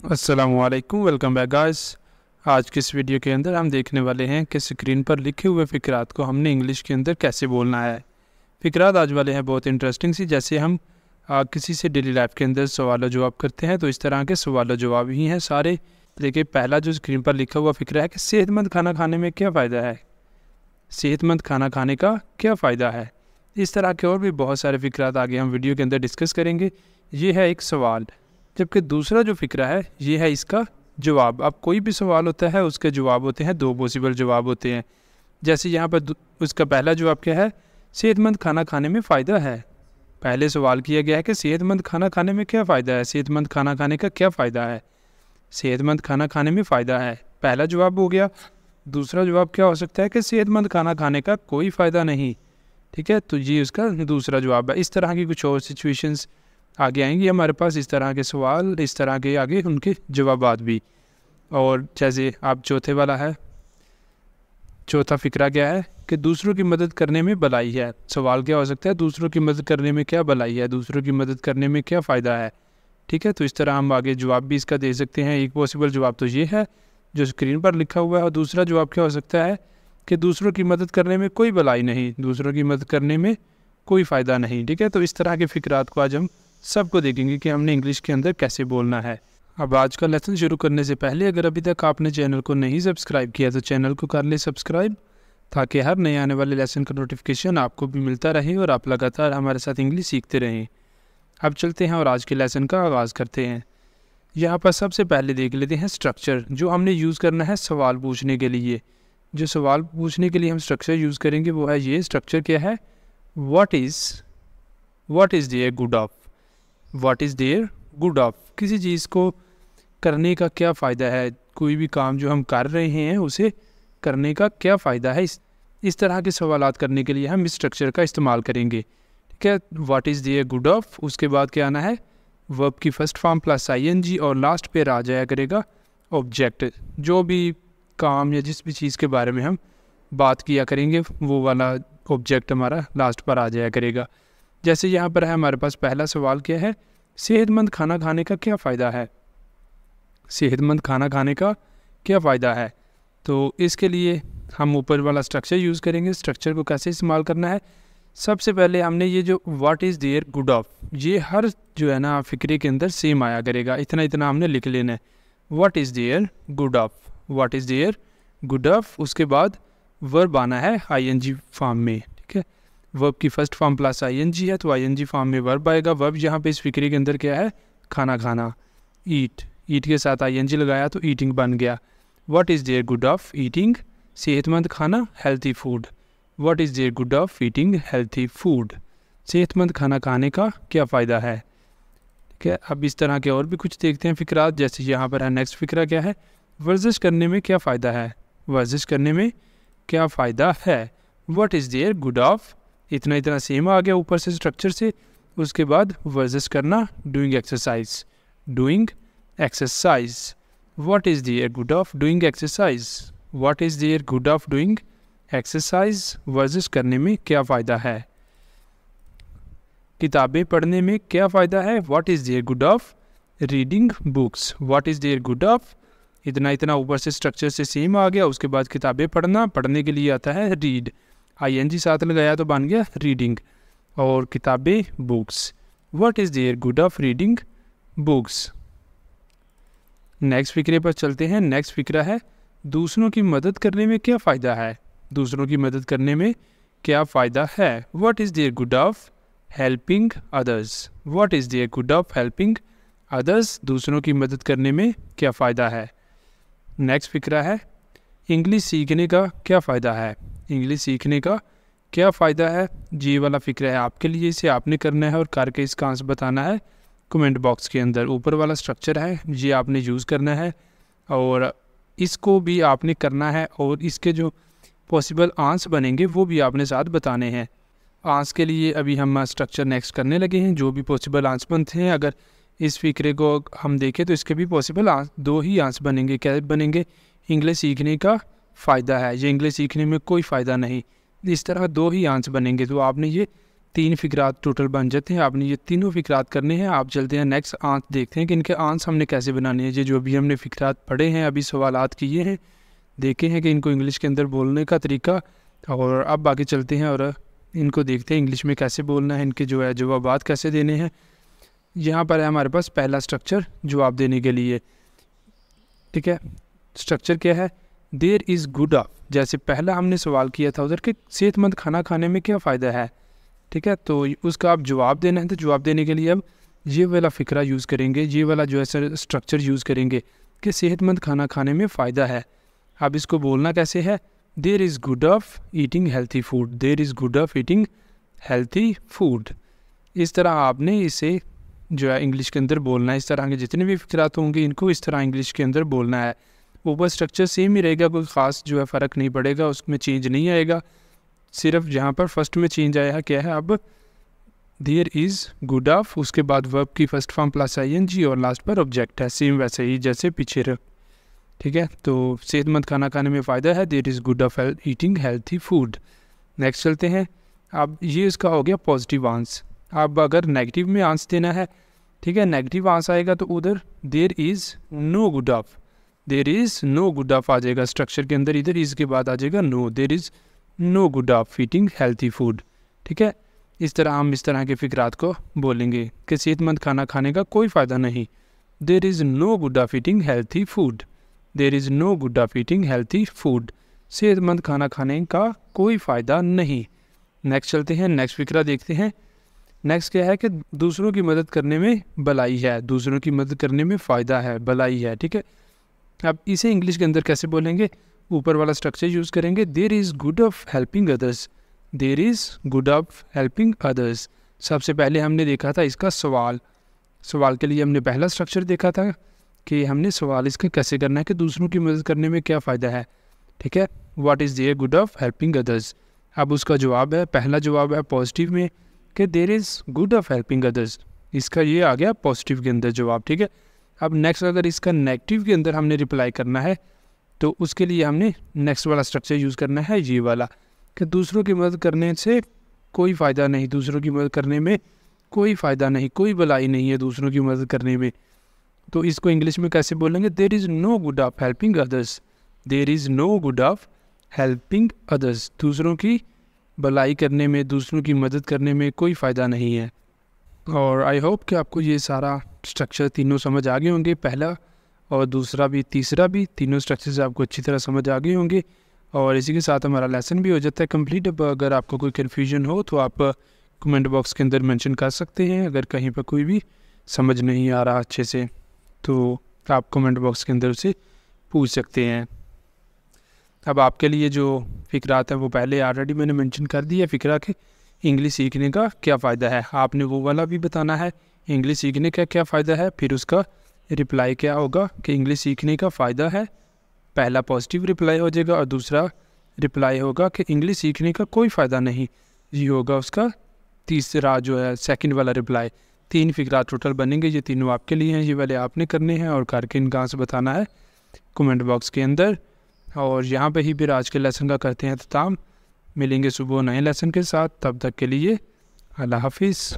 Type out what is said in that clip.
अस्सलामुअलैकुम, welcome back guys. आज की इस वीडियो के अंदर हम देखने वाले हैं कि स्क्रीन पर लिखे हुए फ़िक्रात को हमने इंग्लिश के अंदर कैसे बोलना है। फ़िक्रात आज वाले हैं बहुत इंटरेस्टिंग सी, जैसे हम किसी से डेली लाइफ के अंदर सवाल जवाब करते हैं तो इस तरह के सवाल जवाब ही हैं सारे। देखिए, पहला जो स्क्रीन पर लिखा हुआ फ़िक्रा है कि सेहतमंद खाना खाने में क्या फ़ायदा है। सेहतमंद खाना खाने का क्या फ़ायदा है। इस तरह के और भी बहुत सारे फ़िक्रात आगे हम वीडियो के अंदर डिस्कस करेंगे। ये है एक सवाल, जबकि दूसरा जो फ़िक्रा है ये है इसका जवाब। अब कोई भी सवाल होता है उसके जवाब होते हैं, दो पॉसिबल जवाब होते हैं। जैसे यहाँ पर उसका पहला जवाब क्या है, सेहतमंद खाना खाने में फ़ायदा है। पहले सवाल किया गया है कि सेहतमंद खाना खाने में क्या फ़ायदा है, सेहतमंद खाना खाने का क्या फ़ायदा है। सेहतमंद खाना खाने में फ़ायदा है, पहला जवाब हो गया। दूसरा जवाब क्या हो सकता है कि सेहतमंद खाना खाने का कोई फ़ायदा नहीं। ठीक है, तो ये उसका दूसरा जवाब है। इस तरह की कुछ और सिचुएशंस आगे आएंगी हमारे पास, इस तरह के सवाल, इस तरह के आगे उनके जवाबात भी। और जैसे आप चौथे वाला है, चौथा फ़िक्रा क्या है कि दूसरों की मदद करने में भलाई है। सवाल क्या हो सकता है, दूसरों की मदद करने में क्या भलाई है, दूसरों की मदद करने में क्या फ़ायदा है। ठीक है, तो इस तरह हम आगे जवाब भी इसका दे सकते हैं। एक पॉसिबल जवाब तो ये है जो स्क्रीन पर लिखा हुआ है, और दूसरा जवाब क्या हो सकता है कि दूसरों की मदद करने में कोई भलाई नहीं, दूसरों की मदद करने में कोई फ़ायदा नहीं। ठीक है, तो इस तरह के फ़िक्रात को आज हम सबको देखेंगे कि हमने इंग्लिश के अंदर कैसे बोलना है। अब आज का लेसन शुरू करने से पहले अगर अभी तक आपने चैनल को नहीं सब्सक्राइब किया तो चैनल को कर ले सब्सक्राइब, ताकि हर नए आने वाले लेसन का नोटिफिकेशन आपको भी मिलता रहे और आप लगातार हमारे साथ इंग्लिश सीखते रहें। अब चलते हैं और आज के लेसन का आगाज़ करते हैं। यहाँ पर सबसे पहले देख लेते हैं स्ट्रक्चर जो हमने यूज़ करना है सवाल पूछने के लिए। जो सवाल पूछने के लिए हम स्ट्रक्चर यूज़ करेंगे वो है ये। स्ट्रक्चर क्या है, what is there good of. What is there good of, किसी चीज़ को करने का क्या फ़ायदा है, कोई भी काम जो हम कर रहे हैं उसे करने का क्या फ़ायदा है। इस तरह के सवालात करने के लिए हम इस स्ट्रक्चर का इस्तेमाल करेंगे। ठीक है, what is there good of, उसके बाद क्या आना है, वर्ब की फर्स्ट फॉर्म प्लस ING, और लास्ट पे आ जाया करेगा ऑब्जेक्ट। जो भी काम या जिस भी चीज़ के बारे में हम बात किया करेंगे वो वाला ऑब्जेक्ट हमारा लास्ट पर आ जाया करेगा। जैसे यहाँ पर है हमारे पास पहला सवाल क्या है, सेहतमंद खाना खाने का क्या फ़ायदा है। सेहतमंद खाना खाने का क्या फ़ायदा है, तो इसके लिए हम ऊपर वाला स्ट्रक्चर यूज़ करेंगे। स्ट्रक्चर को कैसे इस्तेमाल करना है, सबसे पहले हमने ये जो what is there good of, ये हर जो है ना फ़िक्रे के अंदर सेम आया करेगा, इतना इतना हमने लिख लेना है। What is there good of, what is there good of, उसके बाद वर्ब आना है ING फॉर्म में। ठीक है, वर्ब की फर्स्ट फॉर्म प्लस ING है तो ING फॉर्म में वर्ब आएगा। वर्ब यहाँ पे इस फ़िक्रे के अंदर क्या है, खाना खाना, ईट के साथ ING लगाया तो ईटिंग बन गया। What is there good of eating, सेहतमंद खाना, healthy food. What is there good of eating healthy food, सेहतमंद खाना खाने का क्या फ़ायदा है। ठीक है, अब इस तरह के और भी कुछ देखते हैं फ़िक्रात। जैसे यहाँ पर है नेक्स्ट फ़िक्रा क्या है, वर्जिश करने में क्या फ़ायदा है। वर्जिश करने में क्या फ़ायदा है, what is there good of, इतना इतना सेम आ गया ऊपर से स्ट्रक्चर से। उसके बाद वर्जिश करना, doing exercise, doing exercise. What is there good of doing exercise, what is there good of doing exercise, वर्जिश करने में क्या फ़ायदा है। किताबें पढ़ने में क्या फ़ायदा है, what is there good of reading books, what is there good of, इतना इतना ऊपर से स्ट्रक्चर से सेम आ गया। उसके बाद किताबें पढ़ना, पढ़ने के लिए आता है रीड, ING साथ लगाया तो बन गया रीडिंग, और किताबें books. What is there good of reading books. Next फ़िक्रे पर चलते हैं। नेक्स्ट फ़िक्रा है दूसरों की मदद करने में क्या फ़ायदा है। दूसरों की मदद करने में क्या फ़ायदा है, what is there good of helping others. What is there good of helping others, दूसरों की मदद करने में क्या फ़ायदा है। नेक्स्ट फ़िक्रा है इंग्लिश सीखने का क्या फ़ायदा है। इंग्लिश सीखने का क्या फ़ायदा है, ये वाला फ़िक्रा है आपके लिए, इसे आपने करना है और करके इसका आंसर बताना है कमेंट बॉक्स के अंदर। ऊपर वाला स्ट्रक्चर है ये आपने यूज़ करना है और इसको भी आपने करना है, और इसके जो पॉसिबल आंसर बनेंगे वो भी आपने साथ बताने हैं। आंसर के लिए अभी हम स्ट्रक्चर नेक्स्ट करने लगे हैं। जो भी पॉसिबल आंसर बनते हैं, अगर इस फ़िक्रे को हम देखें तो इसके भी पॉसिबल दो ही आंसर बनेंगे। क्या बनेंगे, इंग्लिश सीखने का फ़ायदा है, ये इंग्लिश सीखने में कोई फ़ायदा नहीं, इस तरह दो ही आंसर बनेंगे। तो आपने ये 3 फ़िक्रात टोटल बन जाते हैं। आपने ये तीनों फ़िक्रात करने हैं। आप चलते हैं नेक्स्ट आंस देखते हैं कि इनके आंस हमने कैसे बनाने हैं। ये जो भी हमने फ़िक्रात पढ़े हैं, अभी सवालात किए हैं, देखे हैं कि इनको इंग्लिश के अंदर बोलने का तरीका, और अब बाकी चलते हैं और इनको देखते हैं इंग्लिश में कैसे बोलना है, इनके जो है जवाबात कैसे देने हैं। यहाँ पर है हमारे पास पहला स्ट्रक्चर जवाब देने के लिए, ठीक है। स्ट्रक्चर क्या है? There is good of. जैसे पहला हमने सवाल किया था उधर कि सेहतमंद खाना खाने में क्या फ़ायदा है, ठीक है। तो उसका आप जवाब देना है, तो जवाब देने के लिए अब ये वाला फ़िक्रा यूज़ करेंगे, ये वाला जो है स्ट्रक्चर यूज़ करेंगे कि सेहतमंद खाना खाने में फ़ायदा है। अब इसको बोलना कैसे है? There is good of eating healthy food. There is good of eating healthy food. इस तरह आपने इसे जो है इंग्लिश के अंदर बोलना है। इस तरह के जितने भी फ़िक्रात होंगे इनको इस तरह इंग्लिश के अंदर बोलना है। ऊपर स्ट्रक्चर सेम ही रहेगा, कोई ख़ास जो है फ़र्क नहीं पड़ेगा, उसमें चेंज नहीं आएगा। सिर्फ जहाँ पर फर्स्ट में चेंज आया है क्या है, अब देयर इज़ गुड ऑफ, उसके बाद वर्ब की फर्स्ट फॉर्म प्लस ING और लास्ट पर ऑब्जेक्ट है, सेम वैसे ही जैसे पीछे रख, ठीक है। तो सेहतमंद खाना खाने में फ़ायदा है, there is good of eating healthy food. Next चलते हैं। अब ये इसका हो गया पॉजिटिव आंस। अब अगर नेगेटिव में आंस देना है, ठीक है, नेगेटिव आंस आएगा तो उधर there is no good of, there is no good of आ जाएगा स्ट्रक्चर के अंदर, इधर इसके बाद आ जाएगा no, there is no good of eating healthy food, ठीक है। इस तरह हम इस तरह के फ़िक्रात को बोलेंगे कि सेहतमंद खाना खाने का कोई फ़ायदा नहीं। There is no good of eating healthy food. There is no good of eating healthy food. सेहतमंद खाना खाने का कोई फ़ायदा नहीं। नेक्स्ट चलते हैं, नेक्स्ट फ़िक्रा देखते हैं। नेक्स्ट क्या है कि दूसरों की मदद करने में भलाई है, दूसरों की मदद करने में फ़ायदा है, भलाई है, ठीक है। अब इसे इंग्लिश के अंदर कैसे बोलेंगे? ऊपर वाला स्ट्रक्चर यूज़ करेंगे, there is good of helping others. There is good of helping others. सबसे पहले हमने देखा था इसका सवाल के लिए हमने पहला स्ट्रक्चर देखा था कि हमने सवाल इसका कैसे करना है कि दूसरों की मदद करने में क्या फ़ायदा है, ठीक है। What is there good of helping others. अब उसका जवाब है, पहला जवाब है पॉजिटिव में कि there is good of helping others. इसका ये आ गया पॉजिटिव के अंदर जवाब, ठीक है। अब नेक्स्ट अगर इसका नेगेटिव के अंदर हमने रिप्लाई करना है तो उसके लिए हमने नेक्स्ट वाला स्ट्रक्चर यूज़ करना है, ये वाला, कि दूसरों की मदद करने से कोई फ़ायदा नहीं, दूसरों की मदद करने में कोई फ़ायदा नहीं, कोई भलाई नहीं है दूसरों की मदद करने में। तो इसको इंग्लिश में कैसे बोलेंगे? There is no good of helping others. There is no good of helping others. दूसरों की भलाई करने में, दूसरों की मदद करने में कोई फ़ायदा नहीं है। और आई होप कि आपको ये सारा स्ट्रक्चर तीनों समझ आ गए होंगे, पहला और दूसरा भी, तीसरा भी, तीनों स्ट्रक्चर्स आपको अच्छी तरह समझ आ गए होंगे। और इसी के साथ हमारा लेसन भी हो जाता है कंप्लीट। अब अगर आपको कोई कन्फ्यूजन हो तो आप कमेंट बॉक्स के अंदर मेंशन कर सकते हैं। अगर कहीं पर कोई भी समझ नहीं आ रहा अच्छे से तो आप कमेंट बॉक्स के अंदर से पूछ सकते हैं। अब आपके लिए जो फ़िक्रात हैं वो पहले ऑलरेडी मैंने मेंशन कर दिया, फ़िक्रा के इंग्लिश सीखने का क्या फ़ायदा है, आपने वो वाला भी बताना है इंग्लिश सीखने का क्या फ़ायदा है। फिर उसका रिप्लाई क्या होगा कि इंग्लिश सीखने का फ़ायदा है, पहला पॉजिटिव रिप्लाई हो जाएगा और दूसरा रिप्लाई होगा कि इंग्लिश सीखने का कोई फ़ायदा नहीं, ये होगा उसका तीसरा जो है सेकंड वाला रिप्लाई। 3 फ़िक्रात टोटल बनेंगे, ये तीनों आपके लिए हैं, ये वाले आपने करने हैं और करके इनका आंसर बताना है कमेंट बॉक्स के अंदर। और यहाँ पे ही फिर आज के लेसन का करते हैं अख्ताम। मिलेंगे सुबह नए लेसन के साथ, तब तक के लिए अल्लाह हाफिज़।